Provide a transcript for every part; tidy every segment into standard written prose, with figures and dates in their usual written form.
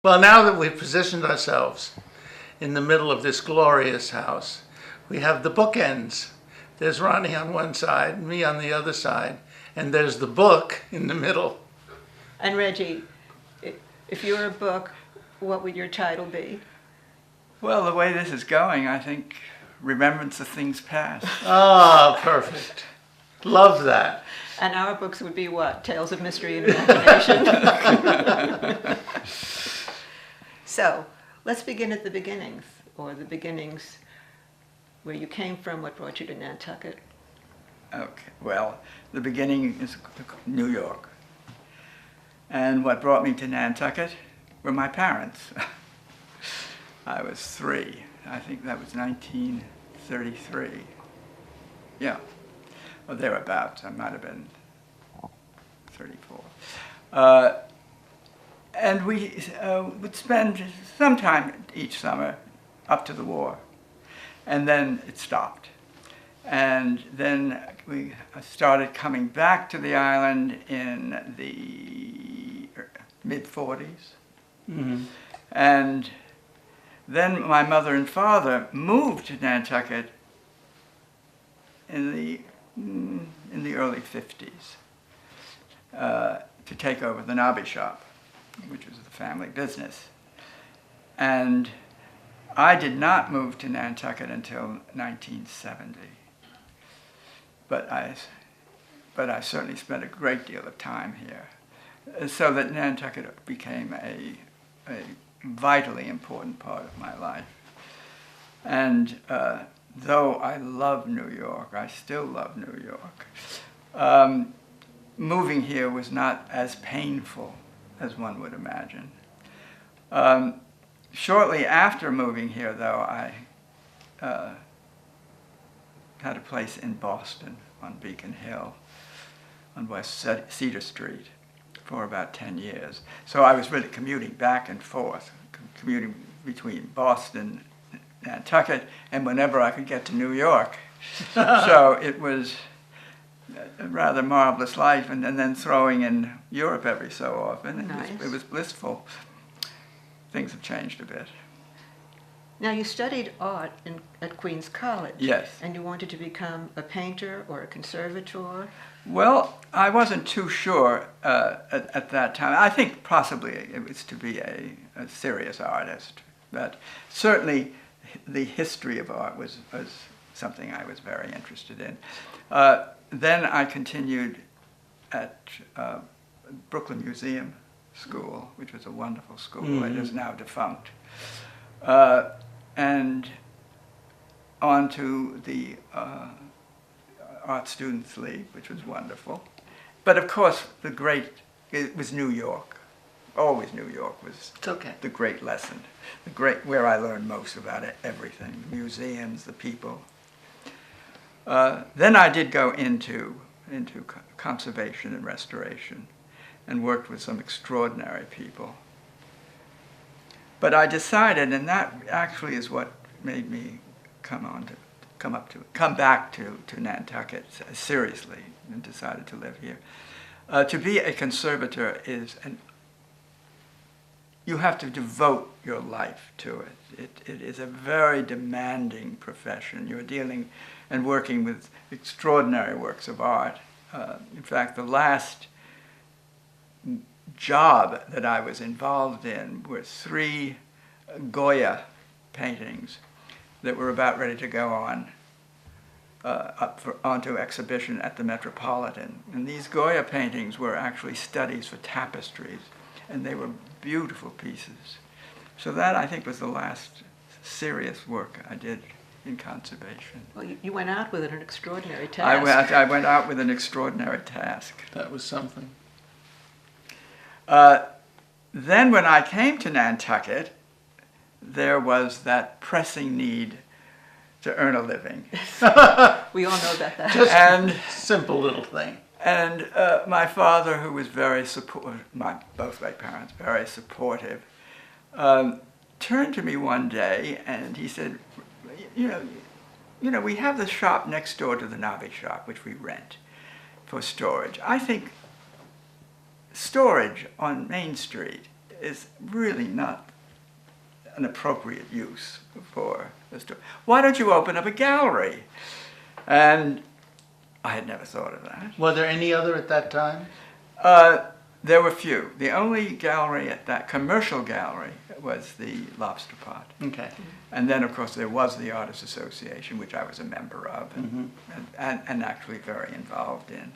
Well, now that we've positioned ourselves in the middle of this glorious house, we have the bookends. There's Ronnie on one side, me on the other side, and there's the book in the middle. And Reggie, if you were a book, what would your title be? Well, the way this is going, I think Remembrance of Things Past. Ah, perfect. Love that. And our books would be what? Tales of Mystery and Imagination? So, let's begin at the beginnings, or the beginnings where you came from, what brought you to Nantucket. Okay, well, the beginning is New York. And what brought me to Nantucket were my parents. I was 3. I think that was 1933. Yeah, or thereabouts. I might have been 34. And we would spend some time each summer up to the war. And then it stopped. And then we started coming back to the island in the mid-40s. Mm-hmm. And then my mother and father moved to Nantucket in the early 50s to take over the Nobby shop, which was the family business. And I did not move to Nantucket until 1970. But I certainly spent a great deal of time here, so that Nantucket became a vitally important part of my life. And though I love New York, I still love New York, moving here was not as painful as one would imagine. Shortly after moving here, though, I had a place in Boston on Beacon Hill on West Cedar Street for about 10 years. So I was really commuting back and forth, commuting between Boston, Nantucket, and whenever I could get to New York. So it was a rather marvelous life, and then throwing in Europe every so often. Nice. It was blissful. Things have changed a bit. Now, you studied art at Queens College. Yes. And you wanted to become a painter or a conservator? Well, I wasn't too sure at that time. I think possibly it was to be a serious artist. But certainly the history of art was something I was very interested in. Then I continued at Brooklyn Museum School, which was a wonderful school. Mm-hmm. It is now defunct. And on to the Art Students League, which was wonderful. But of course, it was New York. Always New York was the great lesson, where I learned most about everything, the museums, the people. Then I did go into conservation and restoration and worked with some extraordinary people. But I decided, and that actually is what made me come back to Nantucket seriously, and decided to live here. To be a conservator you have to devote your life to it. It is a very demanding profession. You're dealing and working with extraordinary works of art. In fact, the last job that I was involved in were 3 Goya paintings that were about ready to go onto exhibition at the Metropolitan. And these Goya paintings were actually studies for tapestries, and they were beautiful pieces. So that, I think, was the last serious work I did in conservation. Well, you went out with an extraordinary task. I went out with an extraordinary task. That was something. Then when I came to Nantucket, there was that pressing need to earn a living. We all know about that. Just a simple little thing. And my father, who was very supportive, both my parents, very supportive, turned to me one day and he said, you know, we have the shop next door to the Nobby shop, which we rent for storage. I think storage on Main Street is really not an appropriate use for a store. Why don't you open up a gallery? And I had never thought of that. Were there any other at that time? There were few. The only gallery at that, commercial gallery, was the Lobster Pot. Okay. And then, of course, there was the Artists Association, which I was a member of and actually very involved in.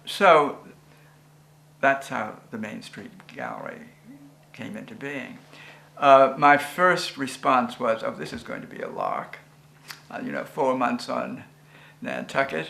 So that's how the Main Street Gallery came into being. My first response was, oh, this is going to be a lark. 4 months on Nantucket,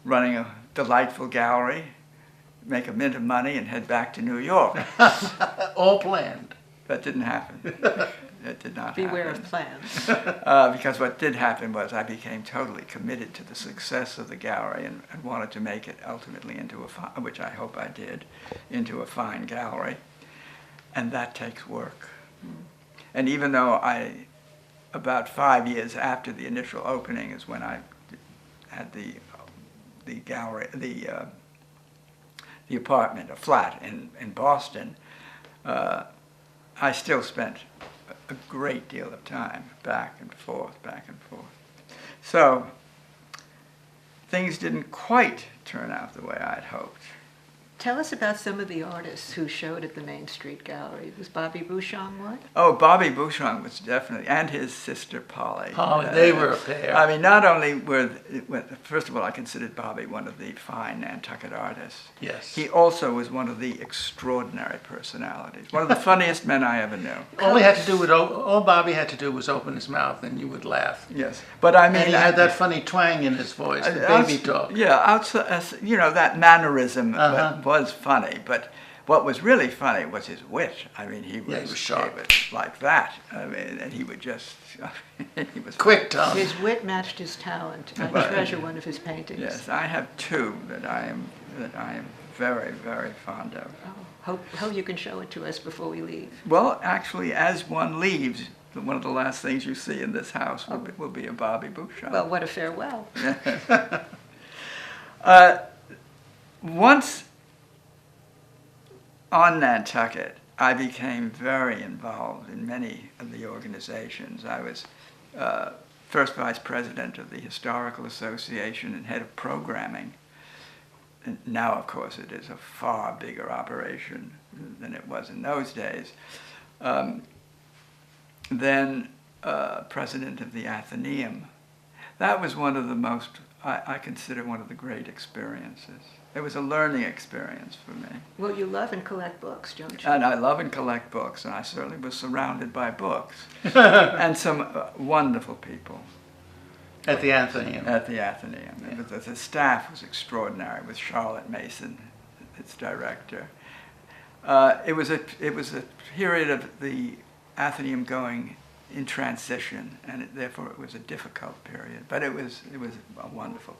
running a delightful gallery, make a mint of money, and head back to New York. All planned. That didn't happen. It did not Beware happen. of plans. Because what did happen was I became totally committed to the success of the gallery and wanted to make it ultimately into which I hope I did, into a fine gallery. And that takes work. And even though about 5 years after the initial opening is when I had the gallery, the apartment, a flat in Boston, I still spent a great deal of time back and forth. So things didn't quite turn out the way I'd hoped. Tell us about some of the artists who showed at the Main Street Gallery. Was Bobby Bouchon one? Oh, Bobby Bouchon was definitely, and his sister Polly. Polly, they were a pair. I mean, not only first of all, I considered Bobby one of the fine Nantucket artists. Yes. He also was one of the extraordinary personalities, one of the funniest men I ever knew. All Bobby had to do was open his mouth and you would laugh. Yes, but I mean, And he had that funny twang in his voice, the baby talk. Yeah, outside, that mannerism was funny, but what was really funny was his wit. I mean, he was sharp. like that. I mean, and he would just, he was Quick tongue. His wit matched his talent. I treasure one of his paintings. Yes, I have two that I am very, very fond of. Oh, hope you can show it to us before we leave. Well, actually, as one leaves, one of the last things you see in this house will be a Bobby Bouchon. Well, what a farewell. Once on Nantucket, I became very involved in many of the organizations. I was first vice president of the Historical Association and head of programming. And now, of course, it is a far bigger operation than it was in those days. Then president of the Athenaeum. That was one of the most, I consider one of the great experiences. It was a learning experience for me. Well, you love and collect books, don't you? And I love and collect books, and I certainly was surrounded by books. And some wonderful people. At the Athenaeum. At the Athenaeum. Yeah. The staff was extraordinary, with Charlotte Mason, its director. It was a period of the Athenaeum going in transition, and therefore it was a difficult period. But it was a wonderful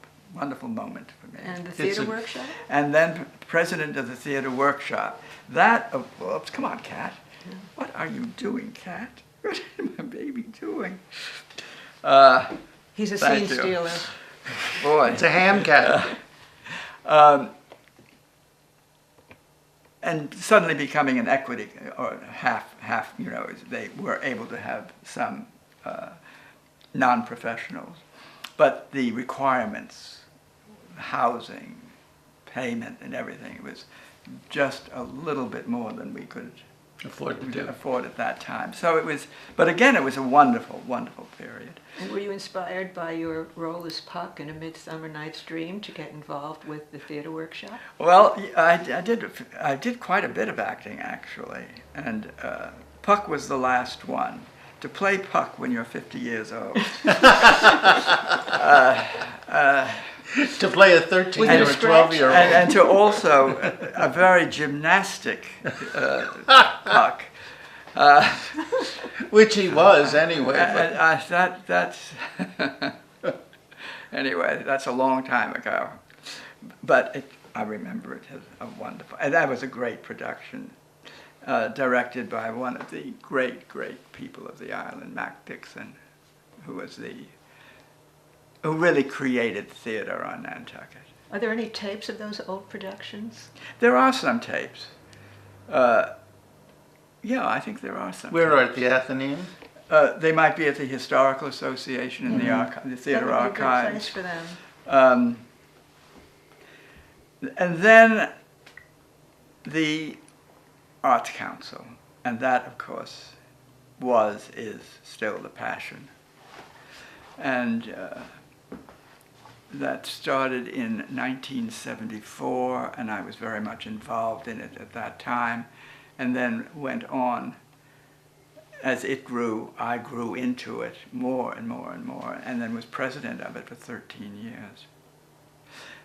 moment for me. And the theater workshop? And then president of the theater workshop. Oops, come on, Cat. Yeah. What are you doing, Cat? What is my baby doing? He's a Thank scene you. stealer. Boy. It's a ham cat. And suddenly becoming an equity, or half, they were able to have some non-professionals. But the requirements, housing, payment, and everything, it was just a little bit more than we could afford at that time. So it was, but again, it was a wonderful, wonderful period. And were you inspired by your role as Puck in A Midsummer Night's Dream to get involved with the theater workshop? Well, I did quite a bit of acting, actually, and Puck was the last one. To play Puck when you're 50 years old. To play a 13 or a 12-year-old. And to also a very gymnastic Puck. Which he was, anyway. Anyway, that's a long time ago. But I remember it as a wonderful, and that was a great production. Directed by one of the great, great people of the island, Mac Dixon, who really created theater on Nantucket. Are there any tapes of those old productions? There are some tapes. Yeah, I think there are some. Where are at the Athenaeum? They might be at the Historical Association in the theater That would be a good archives. place for them. And then the Arts Council, and that, of course, is still the passion. And that started in 1974, and I was very much involved in it at that time, and then went on. As it grew, I grew into it more and more and more, and then was president of it for 13 years.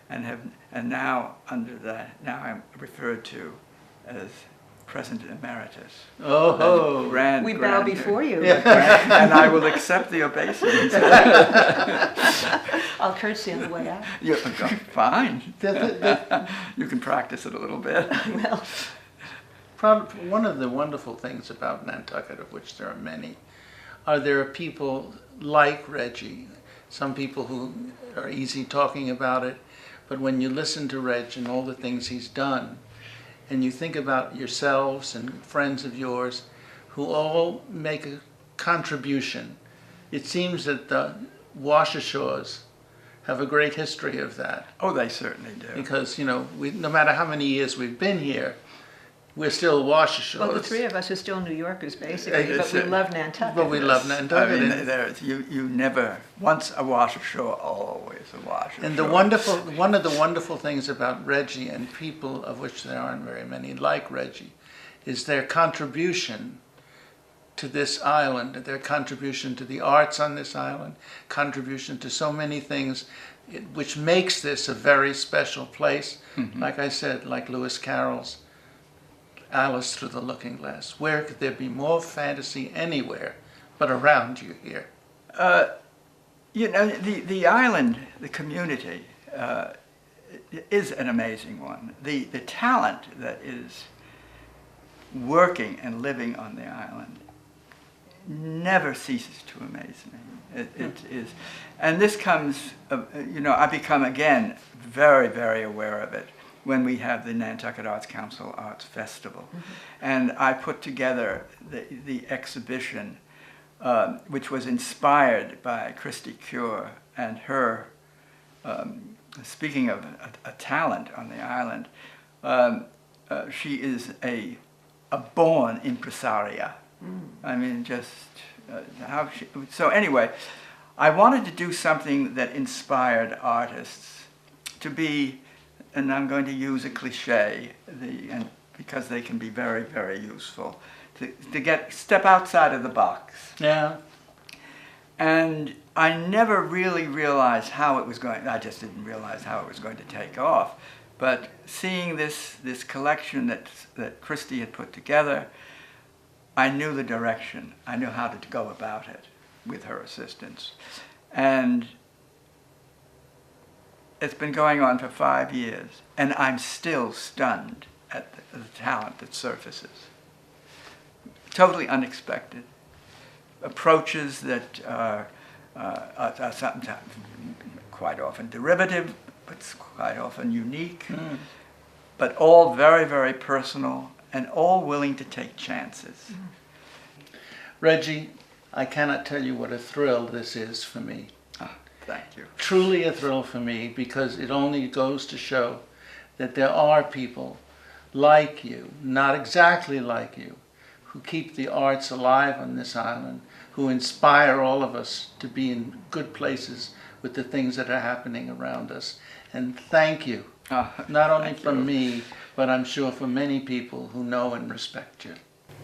And now, under that, now I'm referred to as President Emeritus. Oh, We bow before you. And I will accept the obeisance. I'll curtsy on the way out. You're fine. You can practice it a little bit. Well, one of the wonderful things about Nantucket, of which there are many, there are people like Reggie, some people who are easy talking about it, but when you listen to Reg and all the things he's done, and you think about yourselves and friends of yours who all make a contribution, it seems that the Washashores have a great history of that. Oh, they certainly do. Because, no matter how many years we've been here, we're still Washashores. well, the three of us are still New Yorkers, basically, but we love Nantucket. But we love Nantucket. I mean, you never, once a Washashore, always a Washashore. And one of the wonderful things about Reggie and people of which there aren't very many like Reggie is their contribution to this island, their contribution to the arts on this island, contribution to so many things, which makes this a very special place. Mm-hmm. Like I said, like Lewis Carroll's Alice Through the Looking Glass. Where could there be more fantasy anywhere but around you here? The island, the community, is an amazing one. The talent that is working and living on the island never ceases to amaze me. It is, and this comes, I become again very, very aware of it when we have the Nantucket Arts Council Arts Festival. Mm-hmm. And I put together the exhibition, which was inspired by Christy Cure and her, speaking of a talent on the island, she is a born impresaria. Mm. I mean, so anyway, I wanted to do something that inspired artists to be, and I'm going to use a cliche, because they can be very, very useful, to step outside of the box. Yeah. And I never really realized how it was going. I just didn't realize how it was going to take off. But seeing this collection that Christy had put together, I knew the direction. I knew how to go about it with her assistance. And it's been going on for 5 years, and I'm still stunned at the talent that surfaces. Totally unexpected. Approaches that are sometimes quite often derivative, but quite often unique, but all very, very personal, and all willing to take chances. Reggie, I cannot tell you what a thrill this is for me. Thank you. Truly a thrill for me, because it only goes to show that there are people like you, not exactly like you, who keep the arts alive on this island, who inspire all of us to be in good places with the things that are happening around us. And thank you, not only from me, but I'm sure for many people who know and respect you.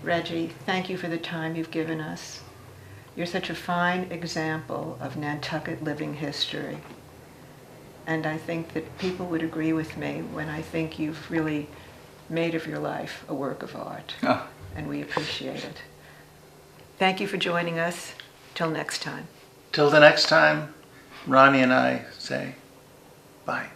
Reggie, thank you for the time you've given us. You're such a fine example of Nantucket living history. And I think that people would agree with me when I think you've really made of your life a work of art. And we appreciate it. Thank you for joining us. Till next time. Till the next time, Ronnie and I say bye.